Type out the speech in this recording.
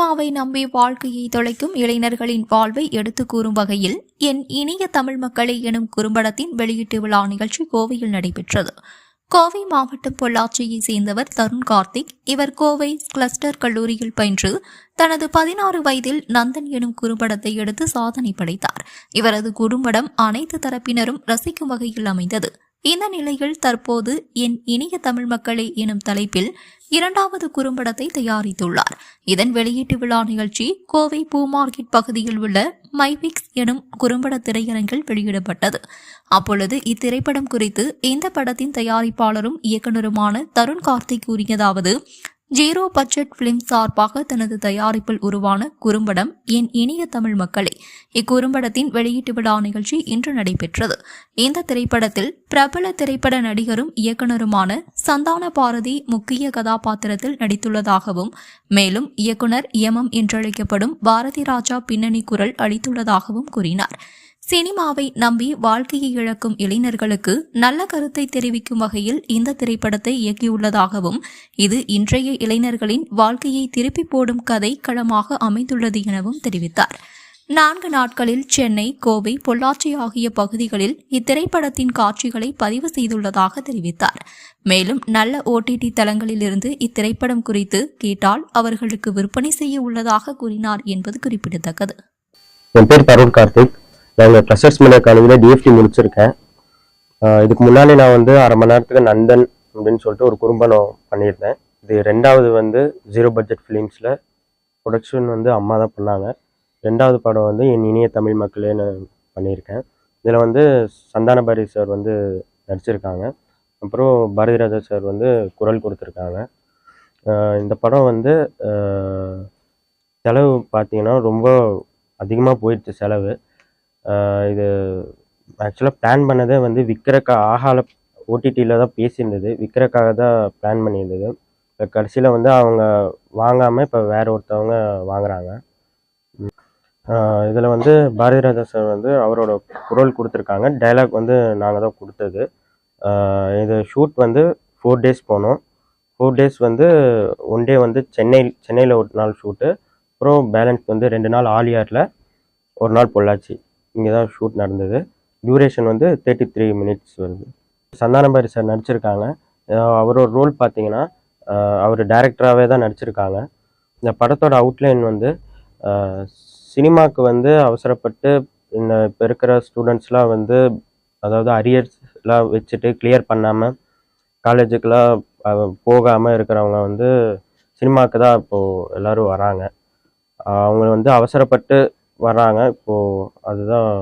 சினிமாவை நம்பி வாழ்க்கையை தொலைக்கும் இளைஞர்களின் வாழ்வை எடுத்துக் கூறும் வகையில் என் இனிய தமிழ் மக்களே எனும் குறும்படத்தின் வெளியீட்டு விழா நிகழ்ச்சி கோவையில் நடைபெற்றது. கோவை மாவட்டம் பொள்ளாச்சியை சேர்ந்தவர் தருண் கார்த்திக். இவர் கோவை கிளஸ்டர் கல்லூரியில் பயின்று தனது 16 வயதில் நந்தன் எனும் குறும்படத்தை எடுத்து சாதனை படைத்தார். இவரது குறும்படம் அனைத்து தரப்பினரும் ரசிக்கும் வகையில் அமைந்தது. இந்த நிலையில் தற்போது என் இனிய தமிழ் மக்களே எனும் தலைப்பில் 2வது குறும்படத்தை தயாரித்துள்ளார். இதன் வெளியீட்டு விழா நிகழ்ச்சி கோவை பூ மார்க்கெட் பகுதியில் உள்ள மைபிக்ஸ் எனும் குறும்பட திரையரங்கில் வெளியிடப்பட்டது. அப்பொழுது இத்திரைப்படம் குறித்து இந்த படத்தின் தயாரிப்பாளரும் இயக்குநருமான தருண் கார்த்திக் கூறியதாவது: 0 பட்ஜெட் பிலிம் சார்பாக தனது தயாரிப்பில் உருவான குறும்படம் என் இனிய தமிழ் மக்களே. இக்குறும்படத்தின் வெளியீட்டு விழா நிகழ்ச்சி இன்று நடைபெற்றது. இந்த திரைப்படத்தில் பிரபல திரைப்பட நடிகரும் இயக்குநருமான சந்தான பாரதி முக்கிய கதாபாத்திரத்தில் நடித்துள்ளதாகவும், மேலும் இயக்குனர் எம் என்றழைக்கப்படும் பாரதி ராஜா பின்னணி குரல் அளித்துள்ளதாகவும் கூறினார். சினிமாவை நம்பி வாழ்க்கையை இழக்கும் இளைஞர்களுக்கு நல்ல கருத்தை தெரிவிக்கும் வகையில் இந்த திரைப்படத்தை இயக்கியுள்ளதாகவும், இது இன்றைய இளைஞர்களின் வாழ்க்கையை திருப்பி போடும் கதை களமாக அமைந்துள்ளது எனவும் தெரிவித்தார். 4 நாட்களில் சென்னை, கோவை, பொள்ளாச்சி ஆகிய பகுதிகளில் இத்திரைப்படத்தின் காட்சிகளை பதிவு செய்துள்ளதாக தெரிவித்தார். மேலும் நல்ல OTT தளங்களிலிருந்து இத்திரைப்படம் குறித்து கேட்டால் அவர்களுக்கு விற்பனை செய்ய உள்ளதாக கூறினார் என்பது குறிப்பிடத்தக்கது. என் பேர் தருண் கார்த்திக். நாங்கள் ப்ளஸர்ஸ் மீடியா காலேஜில் DFT முடிச்சிருக்கேன். இதுக்கு முன்னாடி நான் வந்து அரை மணி நேரத்துக்கு நந்தன் அப்படின்னு சொல்லிட்டு ஒரு குறும்படம் பண்ணியிருந்தேன். இது 2வது வந்து 0 பட்ஜெட் ஃபிலிம்ஸில் ப்ரொடக்ஷன் வந்து அம்மா தான் பண்ணாங்க. 2வது படம் வந்து என் இனிய தமிழ் மக்களேன்னு பண்ணியிருக்கேன். இதில் வந்து சந்தான பாரதி சார் வந்து நடிச்சிருக்காங்க. அப்புறம் பாரதி ராஜா சார் வந்து குரல் கொடுத்துருக்காங்க. இந்த படம் வந்து செலவு பார்த்தீங்கன்னா ரொம்ப அதிகமாக போயிடுச்சு செலவு. இது ஆக்சுவலாக பிளான் பண்ணதே வந்து விற்கிறக்காக OTTயில் தான் பேசியிருந்தது. விற்கிறக்காக தான் பிளான் பண்ணியிருந்தது. இப்போ கடைசியில் வந்து அவங்க வாங்காமல் இப்போ வேற ஒருத்தவங்க வாங்குறாங்க. இதில் வந்து பாரதி ராஜா சார் வந்து அவரோட குரல் கொடுத்துருக்காங்க. டைலாக் வந்து நாங்கள் தான் கொடுத்தது. இது ஷூட் வந்து 4 டேஸ் போனோம். 4 டேஸ் வந்து 1 டே வந்து சென்னையில் ஒரு நாள் ஷூட்டு, அப்புறம் பேலன்ஸ் வந்து 2 நாள் ஆலியாரில், 1 நாள் பொள்ளாச்சி. இங்கே தான் ஷூட் நடந்தது. டியூரேஷன் வந்து 33 மினிட்ஸ் வருது. சந்தான பாரதி சார் நடிச்சிருக்காங்க. அவரோட ரோல் பார்த்தீங்கன்னா அவர் டைரக்டராகவே தான் நடிச்சிருக்காங்க. இந்த படத்தோட அவுட்லைன் வந்து சினிமாவுக்கு வந்து அவசரப்பட்டு இப்போ இருக்கிற ஸ்டூடெண்ட்ஸ்லாம் வந்து, அதாவது அரியர்ஸ்லாம் வச்சுட்டு கிளியர் பண்ணாமல் காலேஜுக்கெலாம் போகாமல் இருக்கிறவங்க வந்து சினிமாவுக்கு தான் இப்போது எல்லோரும் வராங்க. அவங்க வந்து அவசரப்பட்டு வராங்க. இப்போது அதுதான்